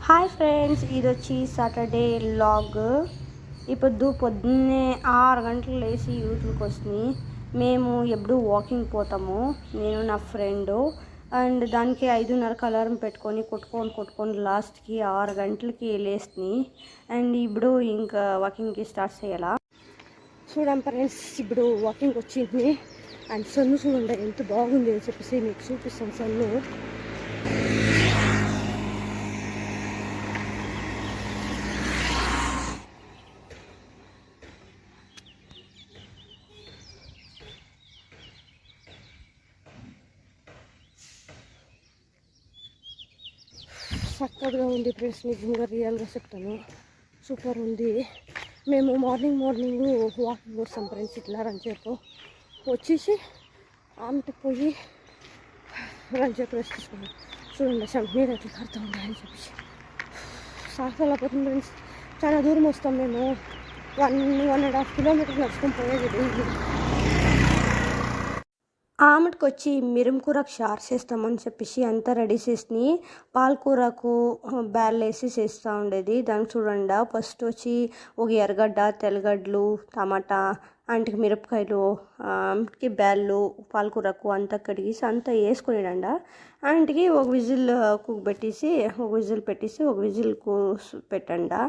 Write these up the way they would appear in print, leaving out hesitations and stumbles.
Hi friends, ఇది వచ్చి Saturday vlog. ఇప్పుడు పొద్దున్నే 6 గంటలు లేచి యూట్యూబ్కి వచ్చినాయి. మేము ఎప్పుడు వాకింగ్ పోతాము, నేను నా ఫ్రెండు. అండ్ దానికి 5:30కి అలారం పెట్టుకొని కొట్టుకొని లాస్ట్కి 6 గంటలకి లేచినాయి. అండ్ ఇప్పుడు ఇంకా వాకింగ్కి స్టార్ట్ చేయాలా. చూడండి ఫ్రెండ్స్, ఇప్పుడు వాకింగ్ వచ్చింది. అండ్ సన్ను చూడండి ఎంత బాగుంది అని చెప్పేసి మీకు చూపిస్తాను. సన్ను చక్కగా ఉంది ఫ్రెండ్స్, నిజంగా రియల్గా చెప్తాను, సూపర్ ఉంది. మేము మార్నింగ్ వాకింగ్ వస్తాం ఫ్రెండ్స్. ఇట్లా రంచేపు వచ్చేసి ఆమెకి పోయి రంచేపు రెస్ట్ తీసుకున్నాం. చూడండి మీరు ఎట్లా కడుతూ ఉండాలని చెప్పేసి సాగలేకపోతుంది ఫ్రెండ్స్. చాలా దూరం వస్తాం మేము, 1.5 కిలోమీటర్స్ నడుచుకొని పోయేది డైలీ. ఆమెకి వచ్చి మిరంకూరకు షార్ చేస్తామని చెప్పేసి అంతా రెడీ చేసి పాలకూరకు బ్యాల్ వేసి చేస్తూ ఉండేది. దానికి చూడండి, ఫస్ట్ వచ్చి ఒక ఎర్రగడ్డ, తెల్లగడ్డలు, టమాటా, అంటికి మిరపకాయలు, ఆమెకి బ్యాళ్ళు, పాలకూరకు అంతా కడిగేసి అంతా వేసుకునేడండి. ఆంటికి ఒక విజిల్ పెట్టేసి ఒక విజిల్ పెట్టండి.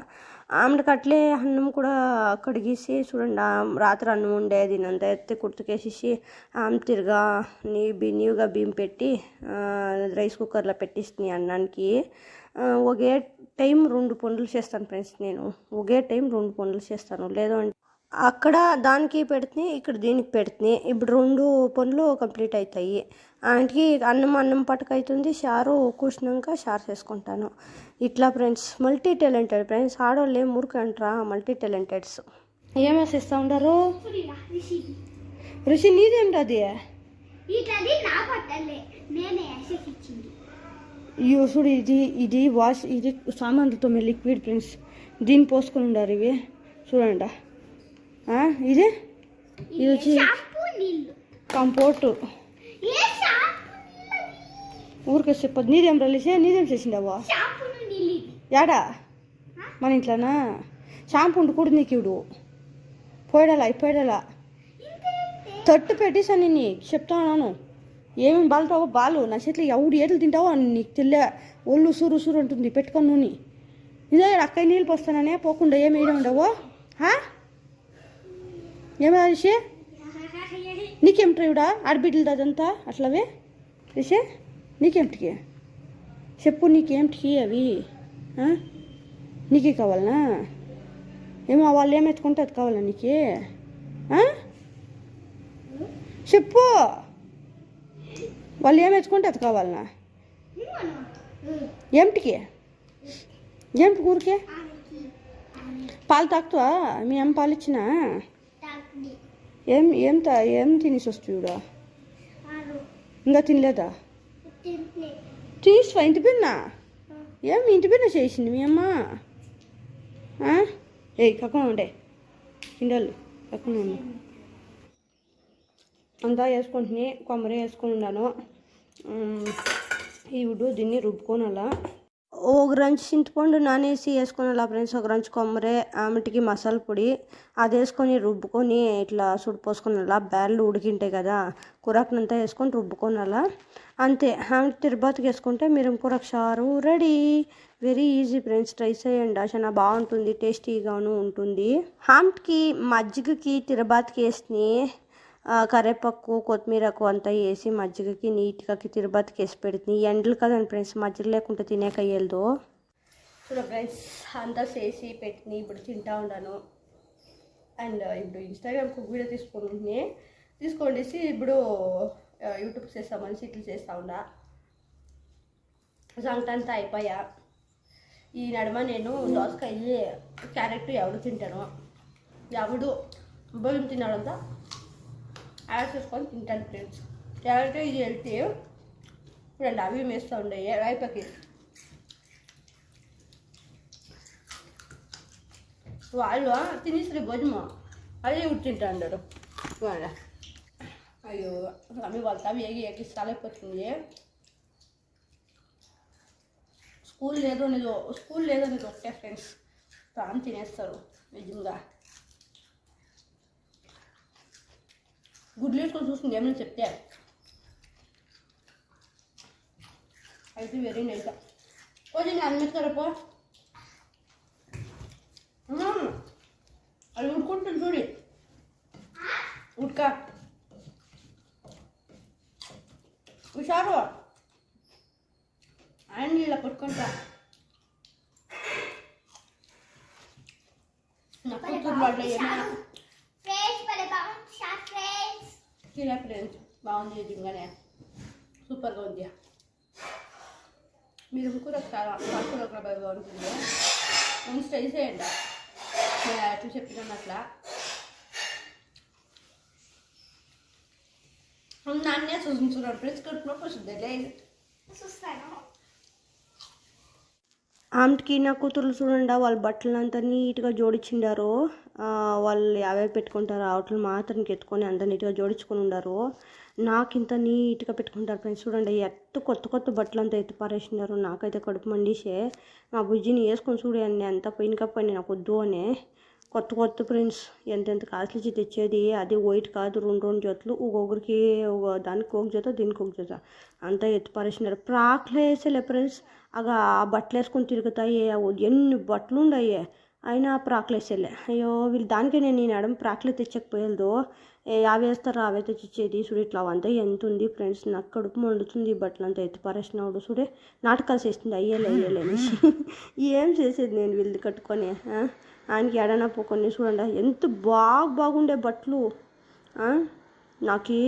ఆమెకి అట్లే అన్నం కూడా కడిగేసి చూడండి, రాత్రి అన్నం ఉండేది అంతా ఎత్తి కుర్తుకేసేసి ఆమె తిరగా నీవుగా బియ్యం పెట్టి రైస్ కుక్కర్లో పెట్టిస్తుంది అన్నానికి. ఒకే టైం 2 పనులు చేస్తాను ఫ్రెండ్స్. నేను ఒకే టైం 2 పనులు చేస్తాను. లేదు అంటే అక్కడ దానికి పెడుతుంది, ఇక్కడ దీనికి పెడుతుంది. ఇప్పుడు 2 పనులు కంప్లీట్ అవుతాయి. ఆయనకి అన్నం పట్టుకవుతుంది, షారు కూర్చున్నాక షార్ చేసుకుంటాను. ఇట్లా ఫ్రెండ్స్, మల్టీ టాలెంటెడ్ ఫ్రెండ్స్. ఆడవాళ్ళు ఏం ఊరికి అంటారా, మల్టీ టాలెంటెడ్స్. ఏమేసిస్తూ ఉంటారు? ఋషి నీదేంటి అది? చూడు, ఇది వాష్, ఇది సామాన్లతో లిక్విడ్ ఫ్రెండ్స్. దీన్ని పోసుకొని ఉండారు ఇవి చూడండి. ఇది వచ్చి కంపోర్టు. ఊరికే చెప్పదు. నీదేం రలిసే, నీదేం చేసిండవా? యాడా మన ఇంట్లోనా? షాంపూ ఉండి కూడా నీకు ఇవిడు పోయడాలా తట్టు పెట్టేసాను. నీకు చెప్తాను, ఏమేమి బాలుతావో బాలు. నా చేతిలో ఎవడు ఏట్లు తింటావో నీకు తెల్లే ఒళ్ళు సూరు అంటుంది. పెట్టుకొని నూనె ఇదే అక్కయ్య నీళ్ళు పోస్తాననే పోకుండా ఏమి వేయడం ఉండవో. ఏమో రిషే, నీకేమిట్రా ఇవిడా ఆడబిడ్డలది అదంతా అట్లవే? రిషే నీకేమిటికి చెప్పు, నీకేమిటికి అవి? నీకే కావాలనా? ఏమో వాళ్ళు ఏమి ఎత్తుకుంటే అది కావాలా నీకు? చెప్పు, వాళ్ళు ఏమి ఎత్తుకుంటే అది కావాలనా? ఏమిటికి ఊరికే పాలు తాగుతావా? మీ అమ్మ పాలు ఇచ్చినా? ఏం తినేసి వస్తువుడా? ఇంకా తినలేదా? తీసుకో ఇంటి పిన్న. ఇంటి పిన్న చేసింది మీ అమ్మ. కక్కన ఉండే కిండలు కక్కన ఉండే అంతా వేసుకుంటుని కొమ్మరి వేసుకొని ఉన్నాను. ఇప్పుడు దీన్ని రుబ్బుకొని అలా ఒక రంచు చింతపండు నానేసి వేసుకొని అలా ఫ్రెండ్స్. ఒక రంచు కొమ్మరే, ఆమెటికి మసాలా పొడి అది వేసుకొని రుబ్బుకొని ఇట్లా సుడి పోసుకొని అలా బ్యాళ్ళు ఉడికింటాయి కదా, కూరకునంతా వేసుకొని రుబ్బుకొని అలా అంతే. ఆమెకి తిరుపతికి వేసుకుంటే మిరంకూరకు షారు ready. Very easy friends, try చేయండి. చాలా బాగుంటుంది, టేస్టీగాను ఉంటుంది. ఆమెకి మజ్జిగకి తిరుపతికి వేసి కరివేపాకు, కొత్తిమీరకు అంతా వేసి మజ్జిగకి నీట్గా తిరుపతికి వేసి పెడుతుంది. ఎండలు కదండి ఫ్రెండ్స్, మజ్జిగ లేకుంటే తినేకయ్యేదో. చూడ ఫ్రెండ్స్, అంతా చేసి పెట్టి ఇప్పుడు తింటా ఉన్నాను. అండ్ ఇప్పుడు ఇన్స్టాగ్రామ్కి ఒక వీడియో తీసుకోండి ఇప్పుడు యూట్యూబ్ చేస్తామని ఇట్లు చేస్తూ ఉండా. సంగటి అంతా అయిపోయా. ఈ నడుమ నేను దోసకాయ, క్యారెట్ ఎవడు తింటాను, ఎవడు భయం తిన్నాడంతా యాడ్ చేసుకొని తింటాను ఫ్రెండ్స్. క్యారెట్ ఇది హెల్తీ. చూడండి, అవి వేస్తూ ఉండే రైపకి. వాళ్ళు తినేసి భోజనం అదే తింటా అన్నారు. అయ్యో అవి వాళ్ళ అవి ఎగి ఎక్కి సాలైపోతుంది. స్కూల్ లేదనేది ఒకటే ఫ్రెండ్స్, ప్రాణం తినేస్తారు నిజంగా. గుడ్లు వేసుకొని చూస్తుంది ఏమైనా చెప్తే అయితే వెరీ నైస్. ఓజీ నేను అనిపిస్తారపో అది ఉడుకుంటుంది చూడి ఉడక హుషారు ఆయన ఇలా కొట్టుకుంటా. నా కూతురు వాళ్ళు ఏమైనా ఫ్రెండ్స్ బాగుంది నిజంగానే సూపర్గా ఉంది. మీరు కూడా చాలా బాగా ఉంటుంది. ముందు ట్రై చేయండి నేను అట్లా చెప్పినాను అట్లా. నాన్నే చూస్తున్నాను ఫ్రెండ్స్ కడుపునొప్పి వస్తుంది చూస్తాను. ఆమెకి నా కూతురు చూడండి వాళ్ళ బట్టలు అంతా నీట్గా జోడించిండారు. వాళ్ళు అవే పెట్టుకుంటారు, అవుట్లు మాత్రం ఎత్తుకొని అంత నీట్గా జోడించుకొని ఉండారు. నాకు ఇంత నీట్గా పెట్టుకుంటారు ఫ్రెండ్స్. చూడండి కొత్త బట్టలు అంతా ఎత్తి పారేసినారు. నాకైతే కడుపు మండిసే మా బుజ్జిని వేసుకొని చూడండి అంత పోయిన నాకు వద్దు అని. కొత్త ఫ్రెండ్స్ ఎంతెంత కాస్ట్లీ తెచ్చేది. అది వైట్ కాదు, రెండు జతలు ఒక్కొక్కరికి దానికి ఒక జత దీనికి ఒక జత అంతా ఎత్తి పారేసినారు. ప్రాక్లు వేసేలే ఫ్రెండ్స్. ఆ బట్టలు వేసుకొని తిరుగుతాయి, ఎన్ని బట్టలు ఉండయి అయినా ప్రాక్లు వేసేలే. అయ్యో వీళ్ళు దానికే నేను ఈ నడమ ప్రాక్లే తెచ్చకపోయేదో అవి వేస్తారు అవే తెచ్చిచ్చేది. చూడు ఇట్లా అవంతా ఎంత ఉంది ఫ్రెండ్స్. నాకు కడుపు మండుతుంది. ఈ బట్టలు అంతా ఎత్తి పారేసినాడు. చూడే నాటకాలు చేస్తుంది అయ్యేలే అనేసి. ఏం చేసేది నేను వీళ్ళు కట్టుకొని ఆయనకి ఎడనా పోకొని. చూడండి ఎంత బాగుండే బట్టలు. నాకు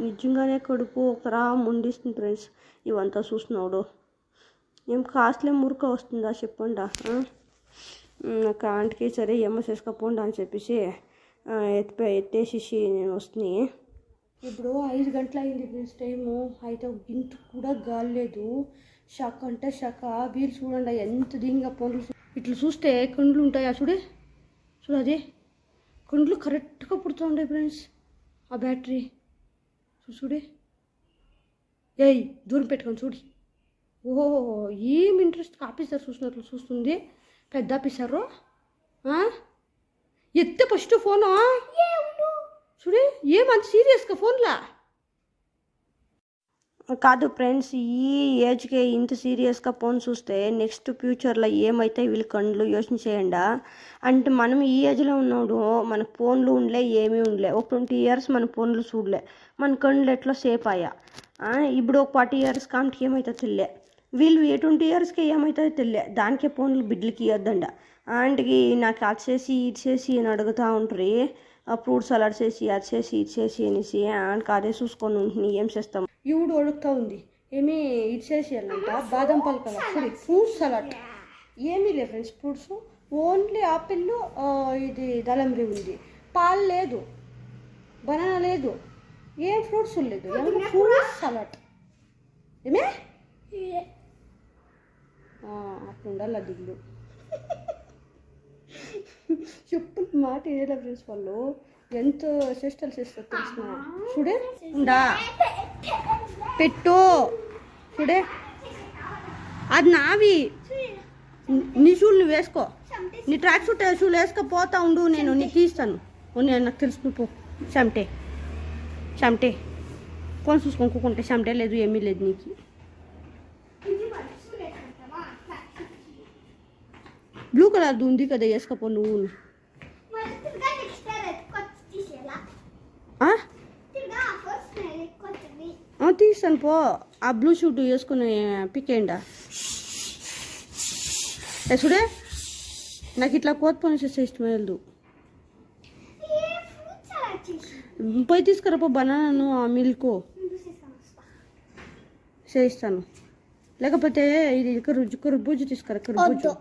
నిజంగానే కడుపు ఒకరా మండిస్తుంది ఫ్రెండ్స్ ఇవంతా చూసినాడు. ఏం కాస్ట్లీ మురుక వస్తుందా చెప్పండి. నాకు ఆంటీకి సరే ఏమో చేసుకోపోండి అని చెప్పేసి ఎత్తేసేసి నేను వస్తున్నాయి. ఇప్పుడు 5 గంటలు అయింది ఫ్రెండ్స్ టైము. అయితే గింత కూడా గాలేదు. షాక్ అంటే షాక్. వీళ్ళు చూడండి ఎంత దీనిగా పండ్లు ఇట్లా చూస్తే కండ్లు ఉంటాయా చూడు అది కండ్లు కరెక్ట్గా పుడుతూ ఉంటాయి ఫ్రెండ్స్. ఆ బ్యాటరీ చూడే దూరం పెట్టుకొని చూడి. ఓహో ఏం ఇంట్రెస్ట్ ఆఫీసర్ చూసినట్లు చూస్తుంది. పెద్ద ఆఫీసరు ఎత్తే ఫస్ట్ ఫోను చూడే ఏమంత సీరియస్గా ఫోన్లా కాదు ఫ్రెండ్స్. ఈ ఏజ్కి ఇంత సీరియస్గా ఫోన్ చూస్తే నెక్స్ట్ ఫ్యూచర్లో ఏమైతే వీళ్ళు కండ్లు యోచన చేయండి. అంటే మనం ఈ ఏజ్లో ఉన్నాడు మన ఫోన్లు ఉండలే ఏమీ ఉండలే. ఒక 20 years మన ఫోన్లు చూడలే, మన కండ్లు ఎట్లా సేఫ్ అయ్యా. ఇప్పుడు ఒక 40 years కాంటికి ఏమైతే తెలియలే. వీళ్ళు 20 yearsకి ఏమవుతుందో తెలియలే. దానికే ఫోన్లు బిడ్డలకి ఇవ్వద్దండ. ఆంటీకి నాకు అది చేసి ఇది చేసి అని అడుగుతూ ఉంటారు. ఫ్రూట్స్ సలాడ్ చేసి అది చేసి ఇది చేసి అనేసి ఆంటీకి అదే చూసుకొని ఉంటుంది. ఏం చేస్తాం ఇవుడు అడుగుతూ ఉంది ఏమి ఇది చేసేయాలంట బాదం పాలు కదా ఫ్రూట్స్ సలాడ్ ఏమీ లేదు ఫ్రెండ్స్. ఫ్రూట్స్ ఓన్లీ ఆపిల్ ఇది దాళంబరి ఉంది. పాలు లేదు, బనానా లేదు, ఏం ఫ్రూట్స్ లేదు. ఫ్రూట్స్ సలాడ్ ఏమే అట్లా ఉండాలి దిగులు. చెప్పు మాట ఏదా ఫ్రెండ్స్. వాళ్ళు ఎంత చేష్టలు చేస్తారు తెలిసిన. చూడే ఉండా పెట్టు చూడే అది నావి. నీ షూలు నువ్వు వేసుకో, నీ ట్రాక్ షూట్ షూలు వేసుకోపోతా ఉండు. నేను నీ తీస్తాను. నేను నాకు తెలుసు పో. చెమటే ఫోన్ చూసుకోనుకుంటే చెమటే లేదు ఏమీ లేదు నీకు. బ్లూ కలర్ ఉంది కదా వేసుకోపో నువ్వు. తీస్తాను పో. ఆ బ్లూ షూట్ వేసుకుని పికేయండా చూడే. నాకు ఇట్లా కోత పని చేస్తే ఇష్టం లేదు. పోయి తీసుకురాపో బనానాను ఆ మిల్క్ చేయిస్తాను. లేకపోతే ఇది కర్బూజా తీసుకురా. కర్బూజా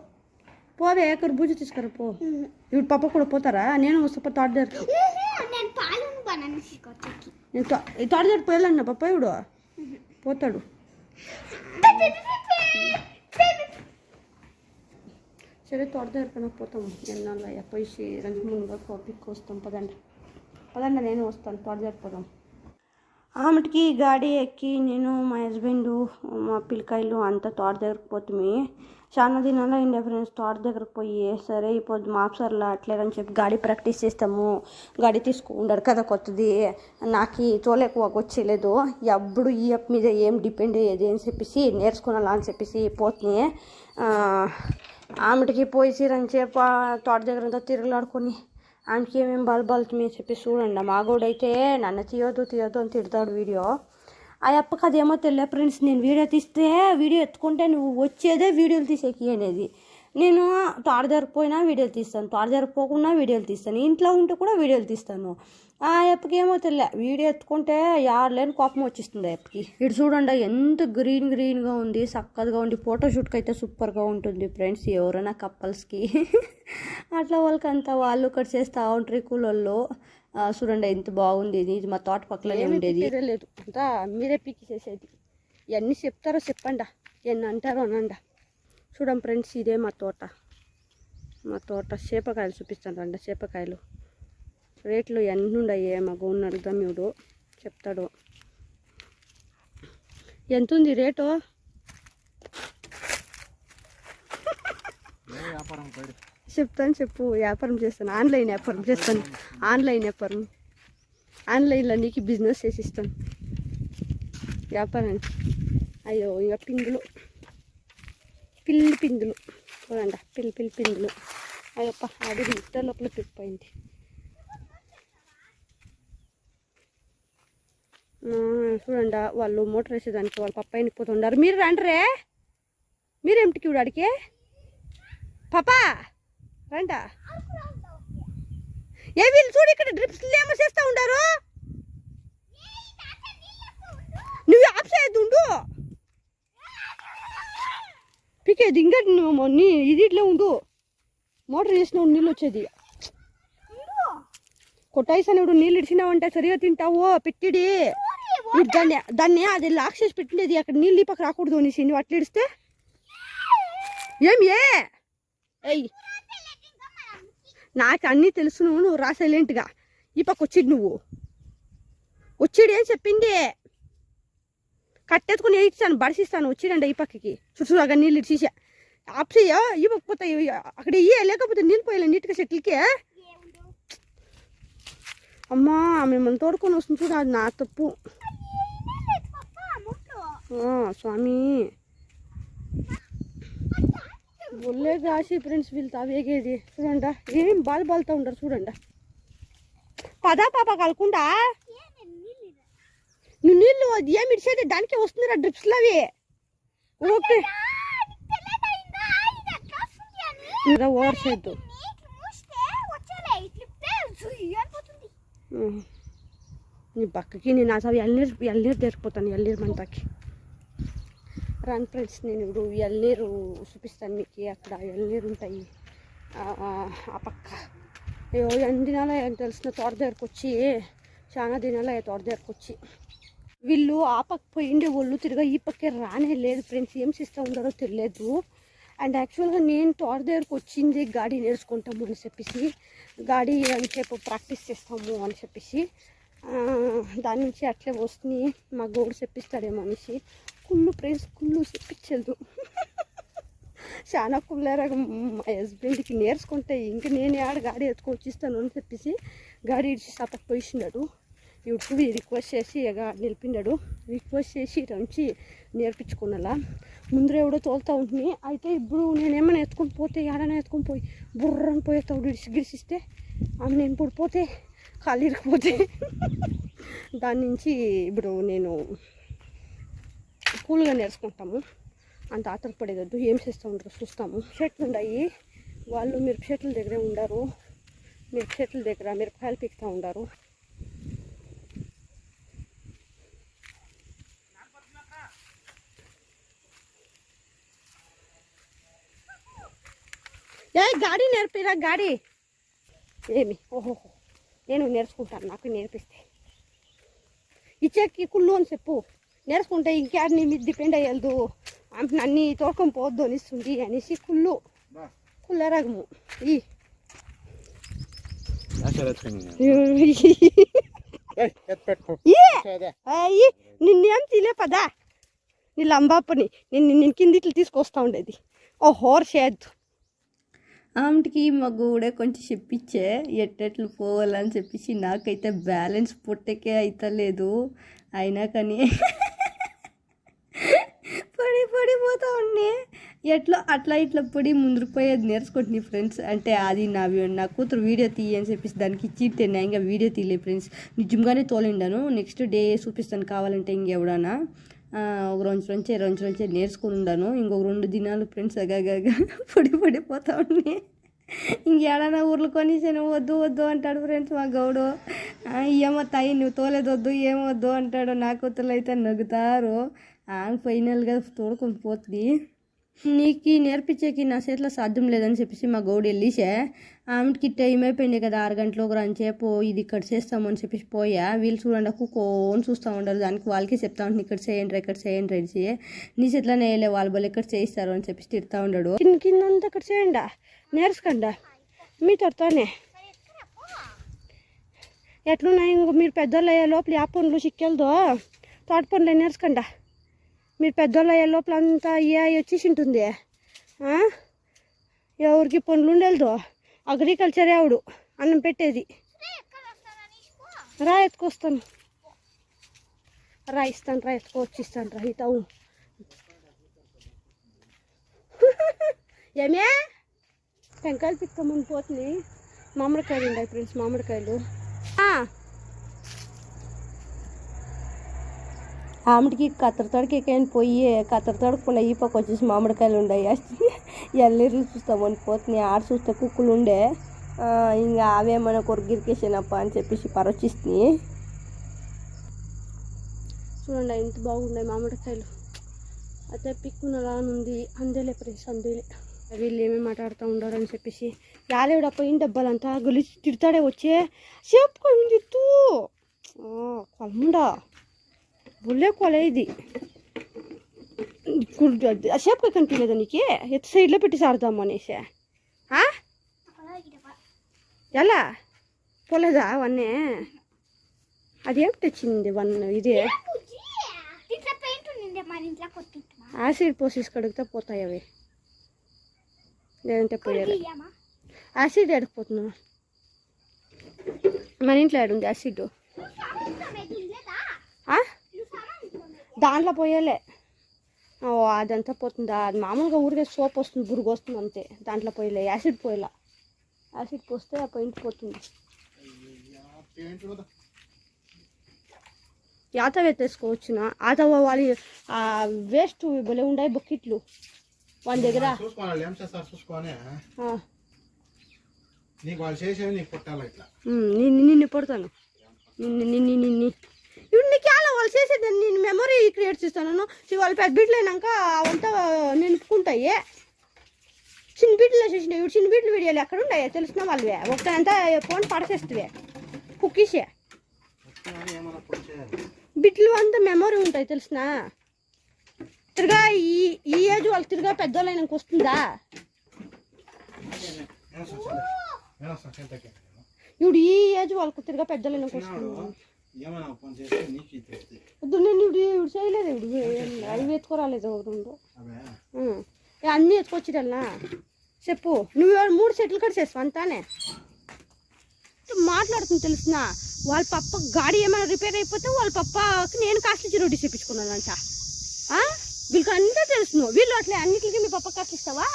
పోవే కర్బూజా తీసుకురా పో. ఇప్పుడు పాప కూడా పోతారా? నేను వస్తా తోట దగ్గర. తోట దగ్గర పోయాలన్నా పాప ఇప్పుడు పోతాడు. సరే తోట దగ్గర కన్నా పోతాము. ఎన్నాళ్ళు పోయి రంజమునుగా పిక్ వస్తాం. పదండి నేను వస్తాను. తోట దగ్గర పోదాం. ఆమెటికి గాడి ఎక్కి నేను మా హస్బెండ్ మా పిల్లకాయలు అంతా తోట దగ్గరకు పోతుంది. చాలా దినాలు అయింది ఫ్రెండ్స్ తోట దగ్గరకు పోయి. సరే ఇప్పుడు మాప్సర్లా అట్లేదని చెప్పి గాడి ప్రాక్టీస్ చేస్తాము. గాడి తీసుకుంటారు కదా కొత్తది, నాకు తోలేకు వచ్చేలేదు. ఎప్పుడు ఈ అప్ మీద ఏం డిపెండ్ అయ్యేది అని చెప్పేసి నేర్చుకున్నాలా అని చెప్పేసి పోతుంది. ఆమెటికి పోయి రంచేపు తోట దగ్గర అంతా తిరుగులాడుకొని ఆమెకి ఏమేమి బాలుతుంది అని చెప్పి చూడండి. మా గోడైతే నన్ను తీయొద్దు అని తిడతాడు వీడియో. ఆ అప్పకి అదేమో తెలియదు ఫ్రెండ్స్. నేను వీడియో తీస్తే వీడియో ఎత్తుకుంటే నువ్వు వచ్చేదే వీడియోలు తీసేకి అనేది. నేను తోట దగ్గరకు పోయినా వీడియోలు తీస్తాను, తోట దగ్గరకు పోకుండా వీడియోలు తీస్తాను, ఇంట్లో ఉంటే కూడా వీడియోలు తీస్తాను. ఆ అప్పకి ఏమో తెలియదు వీడియో ఎత్తుకుంటే లేని కోపం వచ్చేస్తుంది ఆ అప్పకి. ఇటు చూడండి ఎంత గ్రీన్గా ఉంది, చక్కగా ఉంది. ఫోటోషూట్కి అయితే సూపర్గా ఉంటుంది ఫ్రెండ్స్. ఎవరైనా కప్పల్స్కి అట్లా వాళ్ళకంతా వాళ్ళు ఇక్కడ చేస్తూ ఉంటారు కూలల్లో. చూడండి ఎంత బాగుంది. ఇది మా తోట పక్కనే ఉండేది లేదు, అంతా మీరే పీకి చేసేది. ఎన్ని చెప్తారో చెప్పండి, ఎన్ని అంటారో అనండి. చూడండి ఫ్రెండ్స్, ఇదే మా తోట చేపకాయలు చూపిస్తాను రండి. చేపకాయలు రేట్లు ఎన్ని ఉన్నాయి మా గౌన్ అడుగుదాం, ఇవిడు చెప్తాడు. ఎంత ఉంది రేటు? చెప్తాను చెప్పు. వ్యాపారం చేస్తాను, ఆన్లైన్ వ్యాపారం చేస్తాను. ఆన్లైన్లో నీకు బిజినెస్ చేసిస్తాను వ్యాపారం. అయ్యో ఇక పిందులు చూడండి, పిందులు. అయ్యప్ప అది ఇద్దరు లోపల పిప్పిపోయింది. చూడండి వాళ్ళు మోటార్ వేసేదానికి వాళ్ళు పప్ప ఎనిపోతుండారు. మీరు రండ్రే, మీరేమిటికి ఇవిడాడికి పాపా రండా. ఏ వీళ్ళు చూడు ఇక్కడ డ్రిప్స్ ఏమో చేస్తూ ఉండారు. నువ్వు ఆఫ్ చేయద్దు ఉండు, పీకేది ఇంకా నీ ఇది ఇట్లా ఉండు. మోటార్ వేసినావు నీళ్ళు వచ్చేది. కొట్టాయిసాను నీళ్ళు ఇడిచినావంటే సరిగా తింటావు. పెట్టిడి దాన్ని అది లాక్ చేసి పెట్టినది. అక్కడ నీళ్ళు ఈ పక్క రాకూడదు అనేసి నువ్వు అట్లా ఇడిస్తే ఏమి ఏయ్ నాకు అన్నీ తెలుసు. నువ్వు రా సైలెంట్గా. ఈ పక్క వచ్చిడు, నువ్వు వచ్చిడు ఏం చెప్పింది. కట్టెత్తుకుని ఇచ్చాను, బడిసిస్తాను. వచ్చిడండి ఈ పక్కకి. చుట్టూగా నీళ్ళు ఇచ్చేసా ఆఫ్ చెయ్యా. ఈ పక్క పోతాయి అక్కడ ఇయ్యే, లేకపోతే నీళ్ళు పోయాలి నీట్గా చెట్లకి. అమ్మా మిమ్మల్ని తోడుకొని వస్తుంది చూడ, అది నా తప్పు స్వామి. ఒళ్ళే కాసి ఫ్రెండ్స్ వీళ్ళు తావేగేది. చూడండి ఏం బాలుతూ ఉంటారు. చూడండి పదా పాప కలకుండా నువ్వు నీళ్ళు ఏమి ఇచ్చేది దానికే వస్తుందిరా డ్రిప్స్లో అవి. ఓకే ఓవర్ చేయద్దు. నీ పక్కకి నేను అసలు ఎల్నీరు తెరిపోతాను. Elaneer మంతకి run friends. నేను ఇప్పుడు ఎల్నీరు చూపిస్తాను మీకు. అక్కడ ఎల్నీరు ఉంటాయి ఆ పక్క. అయ్యో ఎన్ని దినాలు తెలిసిన తోట దగ్గరకు వచ్చి, చాలా దినాలు తోట దగ్గరకు వచ్చి. వీళ్ళు ఆ పక్క పోయిండే వాళ్ళు తిరిగా ఈ పక్కే రానే లేదు ఫ్రెండ్స్. ఏం చేస్తూ ఉండారో తెలియదు. అండ్ యాక్చువల్గా నేను తోట దగ్గరకు వచ్చింది గాడి నేర్చుకుంటాము అని చెప్పేసి, గాడి అంతసేపు ప్రాక్టీస్ చేస్తాము అని చెప్పేసి. దాని నుంచి అట్లే వస్తుంది. మా గోడు చెప్పిస్తాడేమో అనేసి ఫ్రెండ్స్ చెప్పించదు. చాలా కుళ్ళారగా మా హస్బెండ్కి నేర్చుకుంటే ఇంక నేను ఆడ గాడి ఎత్తుకొచ్చిస్తాను అని చెప్పేసి గాడి ఇడిచి సపక్ పోయిస్తున్నాడు. ఇప్పుడు రిక్వెస్ట్ చేసి నిలిపినాడు. రిక్వెస్ట్ చేసి రంచి నేర్పించుకున్నలా. ముందర ఎవడో తోలుతూ ఉంటుంది. అయితే ఇప్పుడు నేనేమైనా ఎత్తుకొని పోతే ఏడైనా ఎత్తుకొని పోయి బుర్రని పోయేస్తాడు గిరిసిస్తే ఆమె నేను ఇప్పుడు పోతే ఖాళీ ఇరికిపోతే దాని నుంచి ఇప్పుడు నేను కూల్గా నేర్చుకుంటాము. అంత ఆతరపడేదద్దు. ఏం చేస్తూ ఉంటారో చూస్తాము. చెట్లు ఉన్నాయి, వాళ్ళు మిరప చెట్ల దగ్గరే ఉండారు. మిరప చెట్ల దగ్గర మిరపకాయలు పీకుతూ ఉండారు. ఏ గాడి నేర్పిరా గాడి ఏమి. ఓహోహో నేను నేర్చుకుంటాను, నాకు నేర్పిస్తే ఇచ్చేకి కుళ్ళు అని చెప్పు. నేర్చుకుంటే ఇంకేడ నీ మీద డిపెండ్ అయ్యదు. అన్నీ తోడుకొని పోవద్దు అనిస్తుంది అనేసి కుళ్ళరగము. నిన్నేం తీలే పదా నీ లంబాపని నేను కింద ఇట్లా తీసుకొస్తా ఉండేది ఓ హోర్షేద్దు ఆమెకి మా గూడే కొంచెం చెప్పించే ఎట్టెట్లు పోవాలని చెప్పేసి నాకైతే బ్యాలెన్స్ పుట్టకే అవుతలేదు అయినా కానీ పడిపోతా ఉండే ఎట్లా అట్లా ఇట్లా పడి ముందుకు పోయేది నేర్చుకుంటున్నాయి ఫ్రెండ్స్. అంటే అది నా కూతురు వీడియో తీయని చెప్పేసి దానికి ఇచ్చి నేను ఇంకా వీడియో తీయలే ఫ్రెండ్స్. నిజంగానే తోలిండాను. నెక్స్ట్ డే చూపిస్తాను కావాలంటే ఇంకెవడనా ఒక రోజు నేర్చుకుని ఉన్నాను. ఇంకొక 2 దినాలు ఫ్రెండ్స్ అగాగా పడిపోతా ఉన్నాయి. ఇంకేడన్నా ఊర్లు కొనిసాను వద్దు అంటాడు ఫ్రెండ్స్ మా గౌడు. ఏమో తాయి నువ్వు తోలేదొద్దు ఏమొద్దు అంటాడు. నా కూతురు అయితే నవ్వుతారు. ఫైనల్గా తోడుకొని పోతుంది. నీకు నేర్పించేకి నా చేతిలో సాధ్యం లేదని చెప్పేసి మా గౌడు వెళ్ళిసే ఆమెకి టైం అయిపోయింది కదా 6 గంటలకు రంచేపు ఇది ఇక్కడ చేస్తామని చెప్పేసి పోయా. వీళ్ళు చూడండి కూకొని చూస్తూ ఉండరు. దానికి వాళ్ళకి చెప్తా ఉంటుంది ఇక్కడ చేయండి రెడ్సి నీ చేతిలోనే వేయలే వాళ్ళ బళ్ళు ఎక్కడ చేయిస్తారు అని చెప్పేసి తిడతా ఉన్నాడు. కిందంతా ఇక్కడ చేయండి నేర్చుకోండి మీ తోనే ఎట్లున్నాయి. ఇంకో మీరు పెద్దోళ్ళు అయ్యే లోపల ఆ పనులు చిక్కెళ్దో తోట పనులు నేర్చుకోండి. మీరు పెద్దోళ్ళు అయ్యే లోపల అంతా వచ్చేసి ఉంటుంది. ఎవరికి పనులు ఉండేదో అగ్రికల్చర్ ఆవిడు అన్నం పెట్టేది. రా ఎత్తుకొస్తాను ఇస్తాను ఎత్తుకొచ్చిస్తాను రా ఇతావు ఏమే టెంకాయలు పిక్కమని పోతుంది. మామిడికాయలు ఉన్నాయి ఫ్రెండ్స్ మామిడికాయలు. ఆమెకి కత్తెరతోడికి ఎక్కని పోయి కత్తెరతోడుకున్న ఈ పక్క వచ్చేసి మామిడికాయలు ఉన్నాయి. ఎల్లేరు చూస్తామని పోతున్నాయి. ఆడ చూస్తే కుక్కలు ఉండే ఇంకా అవే మన కొరిగిరికేసానప్ప అని చెప్పేసి పరచిస్తున్నాయి. చూడండి ఎంత బాగున్నాయి మామిడికాయలు. అయితే పిక్కునలా ఉంది. అందేలే ఫ్రెండ్స్ అందేలే. వీళ్ళు ఏమేమి మాట్లాడుతూ ఉండరు అని చెప్పేసి యాలేవిడ పోయిన డబ్బాలంతా గొలిచి తిడతాడే వచ్చే చెప్పుకోండి తూ కొలముండా బుల్లే కొలే ఇది సేపుగా కనిపించలేదా నీకు ఎత్తు సైడ్లో పెట్టి సాడదాము అనేసి ఎలా పోలేదా అవన్నీ అదేం తెచ్చింది ఇదే యాసిడ్ పోసేసి కడిగితే పోతాయి అవి లేదంటే పోయాలి. యాసిడ్ ఎడకపోతున్నావు మన ఇంట్లో ఏడుంది యాసిడ్ దాంట్లో పోయాలే అదంతా పోతుందా అది మామూలుగా ఊరికే సోప్ వస్తుంది బురుగు వస్తుంది అంతే. దాంట్లో పోయలే యాసిడ్ పోయలా. యాసిడ్ పోస్తే ఆ పెయింట్ పోతుంది. యాత వేసుకోవచ్చున ఆత వాళ్ళు వేస్ట్ భలే ఉన్నాయి బకెట్లు వాళ్ళ దగ్గర. నిన్ను పడతాను నిన్ను ఇప్పుడు నీకు ఎలా వాళ్ళు చేసేది నేను మెమొరీ క్రియేట్ చేస్తాను. వాళ్ళు పెద్ద బిడ్డలు అయినాక అవంతా నిలుపుకుంటాయి. చిన్న బిడ్డలు వేసేసినాయి. ఇప్పుడు చిన్న బిడ్డలు వీడియోలు ఎక్కడ ఉంటాయి తెలిసిన వాళ్ళవే ఒకటంతా ఫోన్ పడసేస్తుంది కుక్కీసే బిడ్డలు అంతా మెమొరీ ఉంటాయి తెలిసిన. తిరగా ఈ ఏజ్ వాళ్ళు తిరగా పెద్దోళ్ళు అయినాక వస్తుందా ఇప్పుడు ఈ ఏజ్ వాళ్ళకు తిరగా పెద్దోళ్ళు అయినాక వస్తుందా నేను ఇప్పుడు చేయలేదు. ఇప్పుడు అవి ఎత్తుకోరాలేదు 2 అన్నీ ఎత్తుకొచ్చిటల్నా చెప్పు. నువ్వు 3 సెట్లు కూడా చేస్తావు అంతానే మాట్లాడుతుంది తెలిసిన. వాళ్ళ పప్ప గాడి ఏమైనా రిపేర్ అయిపోతే వాళ్ళ పప్పకి నేను కాస్ట్ ఇచ్చి రొట్టి చేపించుకున్నానంట. వీళ్ళకి అంతా తెలుసు. వీళ్ళు అట్లే అన్నిటికీ మీ పప్ప కాస్ట్ ఇస్తావా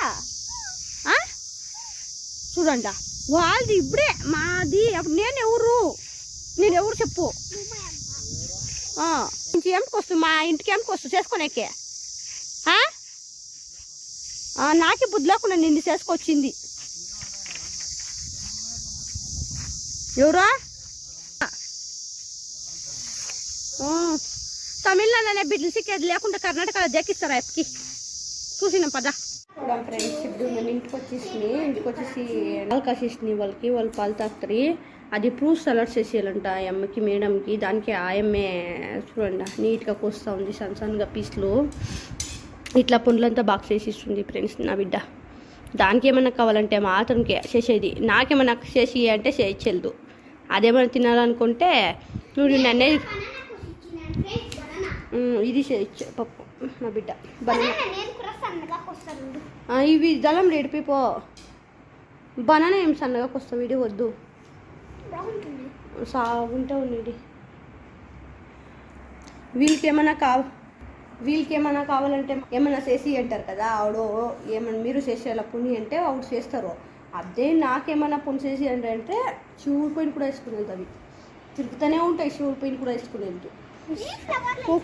చూడండి. వాళ్ళది ఇప్పుడే మాది అప్పుడు నేను ఎవరు చెప్పు. ఇంకేమికి వస్తుంది మా ఇంటికి ఏమికి వస్తుంది చేసుకోనేకే. నాకే బుద్ధి లేకుండా నిన్ను చేసుకొచ్చింది ఎవరా. తమిళనాడు బిడ్డలు సిక్కేది లేకుండా కర్ణాటకలో దక్కిస్తారా ఎప్పకి చూసిన పదా. ఫ్రెండ్స్ ఇప్పుడు నేను ఇంటికి వచ్చేసి పాలు కాసేసినాయి వాళ్ళు పాలు తాగుతారు. అది ఫ్రూట్స్ సలాడ్ చేసేయాలంట అమ్మకి మేడంకి. దానికి ఆయమ్మే చూడండి నీట్గా కోస్తూ ఉంది సన్నగా పీస్లు. ఇట్లా పండ్లంతా బాగా చేసిస్తుంది ఫ్రెండ్స్ నా బిడ్డ. దానికి ఏమన్నా కావాలంటే మాత్రంకే చేసేది. నాకేమన్నా చేసి అంటే చేయలేదు. అదేమన్నా తినాలనుకుంటే చూడు నన్నే ఇది పప్పు మా బిడ్డ బనానా ఇవి జలం రేడిపిపో బనానా ఏం సన్నగా వస్తావు వీడి వద్దు సాగుంటే ఉండేది వీళ్ళకి ఏమైనా కావాలంటే ఏమైనా చేసి అంటారు కదా ఆవిడ ఏమైనా మీరు చేసేలా పుణ్య అంటే ఆవిడ చేస్తారు. అదే నాకేమైనా పుణ్య చేసి అంటే శివుడి పైన కూడా వేసుకునేది అవి తిరుగుతూనే ఉంటాయి. శివుడి పైన కూడా వేసుకునేది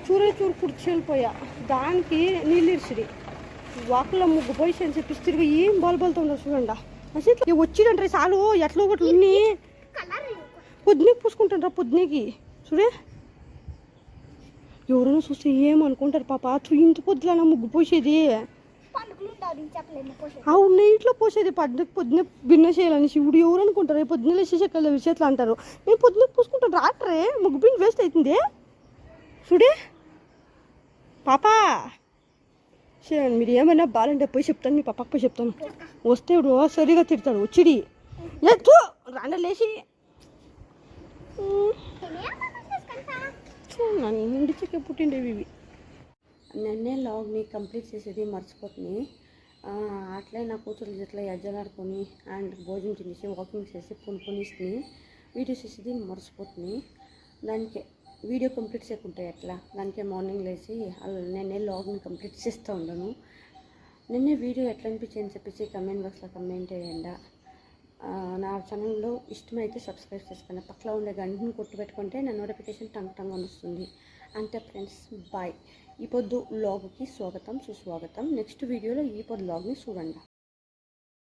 చూరే కూర్చొనిపోయా దానికి నీళ్ళు ఇరిసిడి వాకులో ముగ్గు పోయి అని చెప్పి తిరిగి ఏం బాల్బాల్తో ఉండదు చూడండి. అసలు వచ్చిడంటారు చాలు ఎట్లా ఒకటి ఉన్ని పొద్దునకి పూసుకుంటారా పొద్దునకి చూడే ఎవరైనా చూస్తే ఏమనుకుంటారు పాప ఇంత పొద్దున ముగ్గు పోసేది అవును ఇంట్లో పోసేది పొద్దున భిన్న చేయాలని శివుడు ఎవరు అనుకుంటారు పొద్దున వేసేసేకల్లా విషయట్లు అంటారు. నేను పొద్దునకి పూసుకుంటాను రాత్రే ముగ్గు బిన్ వేస్ట్ అవుతుంది చూడే పాపా మీరు ఏమైనా బాగాలంటే పోయి చెప్తాను మీ పాపకు పోయి చెప్తాను వస్తే ఇప్పుడు సరిగా తిడతాడు వచ్చిడి ఎత్తు రాండ లేచి నన్ను చిక్క పుట్టిండేవి ఇవి నిన్నే లాగ్ని కంప్లీట్ చేసేది మర్చిపోతుంది. అట్లే నా కూతురు ఇట్లా ఎజ్జలాడుకొని అండ్ భోజనం తినేసి వాకింగ్ చేసి పునిస్తుంది వీడియో చేసేది మర్చిపోతుంది. దానికి వీడియో కంప్లీట్ చేయకుంటాయి అట్లా దానికే మార్నింగ్ లేచి నిన్నే లాగ్ని కంప్లీట్ చేస్తూ ఉండను. నిన్నే వీడియో ఎట్లా అనిపించింది చెప్పేసి కమెంట్ బాక్స్లో కమెంట్ చేయండి. నా ఛానల్లో ఇష్టమైతే సబ్స్క్రైబ్ చేసుకుని పక్కన ఉండే గంటను కొట్టు పెట్టుకుంటే నా నోటిఫికేషన్ టంగ్ వస్తుంది. అంతే ఫ్రెండ్స్ బాయ్. ఈ పొద్దు వ్లాగ్కి స్వాగతం సుస్వాగతం. నెక్స్ట్ వీడియోలో ఈ పొద్దు వ్లాగ్ని చూడండి.